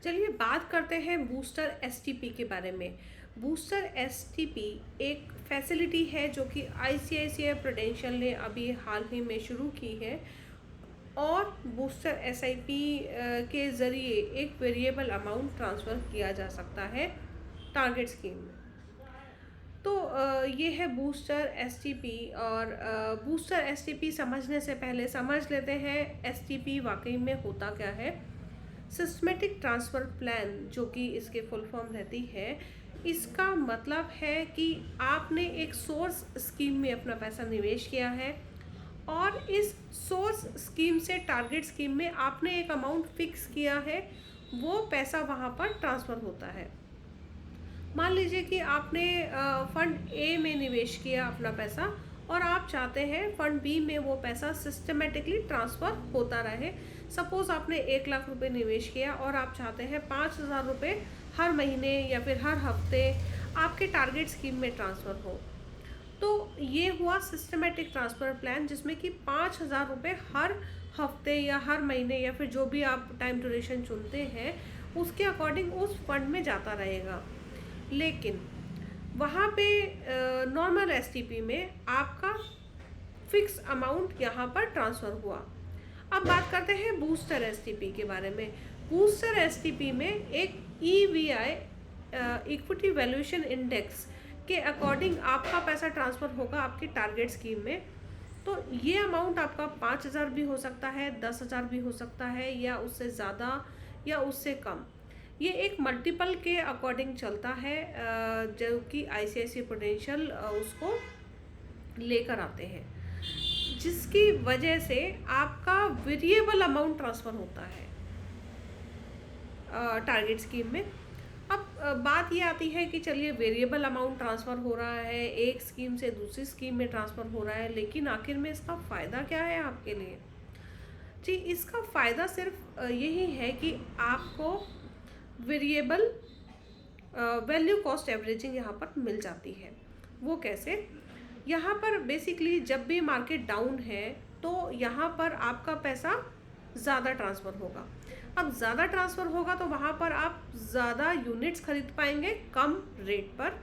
चलिए बात करते हैं बूस्टर एसटीपी के बारे में। बूस्टर एसटीपी एक फैसिलिटी है जो कि आईसीआईसीआई प्रूडेंशियल ने अभी हाल ही में शुरू की है और बूस्टर एसआईपी के ज़रिए एक वेरिएबल अमाउंट ट्रांसफ़र किया जा सकता है टारगेट स्कीम में। तो ये है बूस्टर एसटीपी। और बूस्टर एसटीपी समझने से पहले समझ लेते हैं एसटीपी वाकई में होता क्या है। सिस्टमेटिक ट्रांसफ़र प्लान जो कि इसके फुल फॉर्म रहती है, इसका मतलब है कि आपने एक सोर्स स्कीम में अपना पैसा निवेश किया है और इस सोर्स स्कीम से टारगेट स्कीम में आपने एक अमाउंट फिक्स किया है, वो पैसा वहाँ पर ट्रांसफ़र होता है। मान लीजिए कि आपने फ़ंड ए में निवेश किया अपना पैसा और आप चाहते हैं फ़ंड बी में वो पैसा सिस्टमेटिकली ट्रांसफ़र होता रहे। सपोज़ आपने 1 लाख रुपए निवेश किया और आप चाहते हैं 5,000 रुपये हर महीने या फिर हर हफ्ते आपके टारगेट स्कीम में ट्रांसफ़र हो। तो ये हुआ सिस्टमेटिक ट्रांसफ़र प्लान, जिसमें कि 5,000 रुपये हर हफ्ते या हर महीने या फिर जो भी आप टाइम ड्यूरेशन चुनते हैं उसके अकॉर्डिंग उस फंड में जाता रहेगा। लेकिन वहाँ पे नॉर्मल एसटीपी में आपका फिक्स अमाउंट यहाँ पर ट्रांसफ़र हुआ। अब बात करते हैं बूस्टर एसटीपी के बारे में। बूस्टर एसटीपी में एक ईवीआई इक्विटी वैल्यूएशन इंडेक्स के अकॉर्डिंग आपका पैसा ट्रांसफ़र होगा आपकी टारगेट स्कीम में। तो ये अमाउंट आपका 5,000 भी हो सकता है, 10,000 भी हो सकता है, या उससे ज़्यादा या उससे कम। ये एक मल्टीपल के अकॉर्डिंग चलता है जो कि आईसीआईसीआई प्रूडेंशियल उसको लेकर आते हैं, जिसकी वजह से आपका वेरिएबल अमाउंट ट्रांसफ़र होता है टारगेट स्कीम में। अब बात ये आती है कि चलिए वेरिएबल अमाउंट ट्रांसफ़र हो रहा है, एक स्कीम से दूसरी स्कीम में ट्रांसफ़र हो रहा है, लेकिन आखिर में इसका फ़ायदा क्या है आपके लिए? जी, इसका फ़ायदा सिर्फ यही है कि आपको वेरिएबल वैल्यू कॉस्ट एवरेजिंग यहाँ पर मिल जाती है। वो कैसे? यहाँ पर बेसिकली जब भी मार्केट डाउन है तो यहाँ पर आपका पैसा ज़्यादा ट्रांसफ़र होगा। अब ज़्यादा ट्रांसफ़र होगा तो वहाँ पर आप ज़्यादा यूनिट्स खरीद पाएंगे कम रेट पर।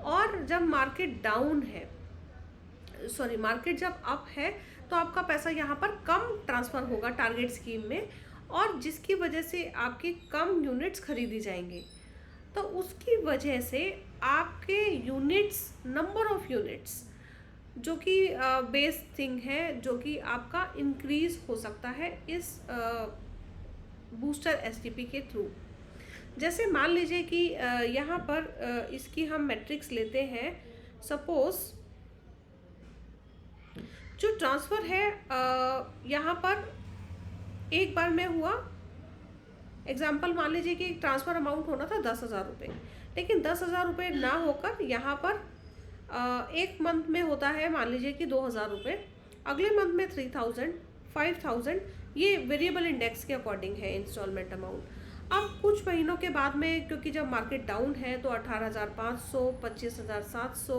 और जब मार्केट डाउन है, सॉरी, मार्केट जब अप है तो आपका पैसा यहाँ पर कम ट्रांसफ़र होगा टारगेट स्कीम में, और जिसकी वजह से आपकी कम यूनिट्स खरीदी जाएंगी। तो उसकी वजह से आपके यूनिट्स, नंबर ऑफ़ यूनिट्स जो कि बेस थिंग है, जो कि आपका इंक्रीज़ हो सकता है इस बूस्टर एसटीपी के थ्रू। जैसे मान लीजिए कि यहाँ पर इसकी हम मैट्रिक्स लेते हैं। सपोज़ जो ट्रांसफ़र है यहाँ पर एक बार में हुआ। एग्जाम्पल मान लीजिए कि ट्रांसफ़र अमाउंट होना था 10,000 रुपये, लेकिन 10,000 रुपये ना होकर यहाँ पर एक मंथ में होता है मान लीजिए कि 2,000 रुपये, अगले मंथ में 3,000, 5,000। ये वेरिएबल इंडेक्स के अकॉर्डिंग है इंस्टॉलमेंट अमाउंट। अब कुछ महीनों के बाद में, क्योंकि जब मार्केट डाउन है तो 18,500, 25,700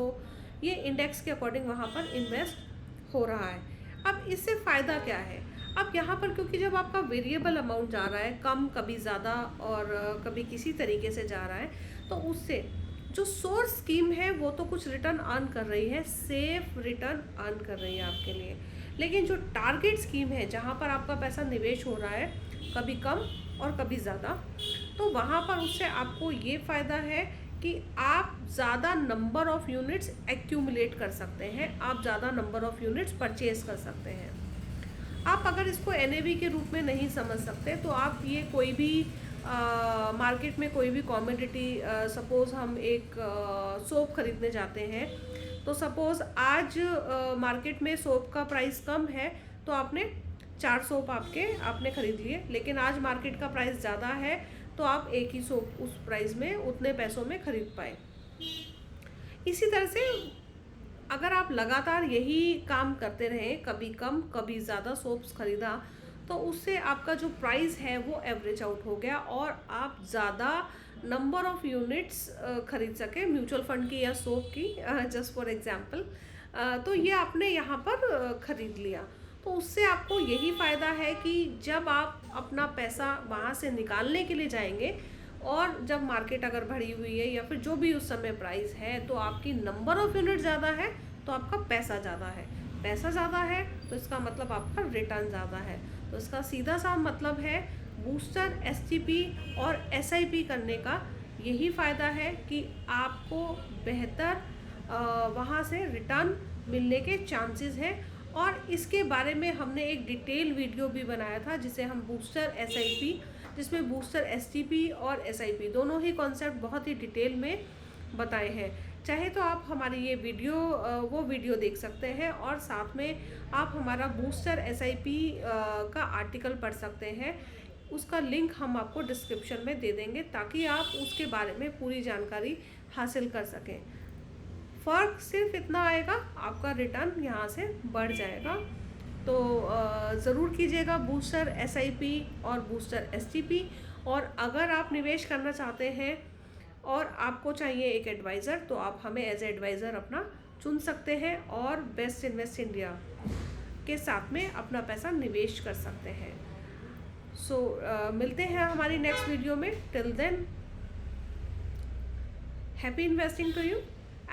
ये इंडेक्स के अकॉर्डिंग वहाँ पर इन्वेस्ट हो रहा है। अब इससे फ़ायदा क्या है? अब यहाँ पर क्योंकि जब आपका वेरिएबल अमाउंट जा रहा है कम, कभी ज़्यादा और कभी किसी तरीके से जा रहा है, तो उससे जो सोर्स स्कीम है वो तो कुछ रिटर्न अर्न कर रही है, सेफ रिटर्न अर्न कर रही है आपके लिए। लेकिन जो टारगेट स्कीम है जहाँ पर आपका पैसा निवेश हो रहा है कभी कम और कभी ज़्यादा, तो वहाँ पर उससे आपको ये फ़ायदा है कि आप ज़्यादा नंबर ऑफ़ यूनिट्स एक्यूमुलेट कर सकते हैं, आप ज़्यादा नंबर ऑफ़ यूनिट्स परचेज़ कर सकते हैं। आप अगर इसको एनएवी के रूप में नहीं समझ सकते तो आप ये कोई भी मार्केट में कोई भी कॉमोडिटी, सपोज़ हम एक सोप खरीदने जाते हैं, तो सपोज़ आज मार्केट में सोप का प्राइस कम है तो आपने 4 सोप आपने खरीद लिए, लेकिन आज मार्केट का प्राइस ज़्यादा है तो आप एक ही सोप उस प्राइस में उतने पैसों में खरीद पाए। इसी तरह से अगर आप लगातार यही काम करते रहें, कभी कम कभी ज़्यादा सोप्स खरीदा, तो उससे आपका जो प्राइस है वो एवरेज आउट हो गया और आप ज़्यादा नंबर ऑफ़ यूनिट्स खरीद सके म्यूचुअल फंड की या सोप की, जस्ट फॉर एग्जांपल। तो ये आपने यहाँ पर खरीद लिया। तो उससे आपको यही फ़ायदा है कि जब आप अपना पैसा वहाँ से निकालने के लिए जाएंगे और जब मार्केट अगर बढ़ी हुई है या फिर जो भी उस समय प्राइस है, तो आपकी नंबर ऑफ़ यूनिट ज़्यादा है तो आपका पैसा ज़्यादा है, पैसा ज़्यादा है तो इसका मतलब आपका रिटर्न ज़्यादा है। तो इसका सीधा सा मतलब है बूस्टर, एसटीपी और एसआईपी करने का यही फ़ायदा है कि आपको बेहतर वहाँ से रिटर्न मिलने के चांसेस हैं। और इसके बारे में हमने एक डिटेल वीडियो भी बनाया था जिसे हम बूस्टर एसआईपी, जिसमें बूस्टर एसटीपी और एसआईपी दोनों ही कॉन्सेप्ट बहुत ही डिटेल में बताए हैं। चाहे तो आप हमारी ये वीडियो वो वीडियो देख सकते हैं और साथ में आप हमारा बूस्टर एसआईपी का आर्टिकल पढ़ सकते हैं। उसका लिंक हम आपको डिस्क्रिप्शन में दे देंगे ताकि आप उसके बारे में पूरी जानकारी हासिल कर सकें। फ़र्क सिर्फ इतना आएगा, आपका रिटर्न यहाँ से बढ़ जाएगा। तो ज़रूर कीजिएगा बूस्टर एसआईपी और बूस्टर एसटीपी। और अगर आप निवेश करना चाहते हैं और आपको चाहिए एक एडवाइज़र, तो आप हमें एज एडवाइज़र अपना चुन सकते हैं और बेस्ट इन्वेस्ट इंडिया के साथ में अपना पैसा निवेश कर सकते हैं। सो मिलते हैं हमारी नेक्स्ट वीडियो में। Till then, happy investing to you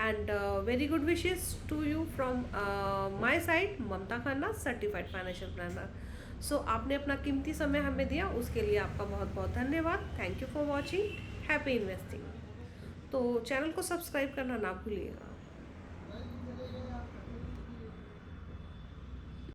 and very good wishes to you from my side, Mamta Khanna, certified financial planner. So आपने अपना कीमती समय हमें दिया, उसके लिए आपका बहुत बहुत धन्यवाद। Thank you for watching, happy investing. तो चैनल को सब्सक्राइब करना ना भूलिएगा।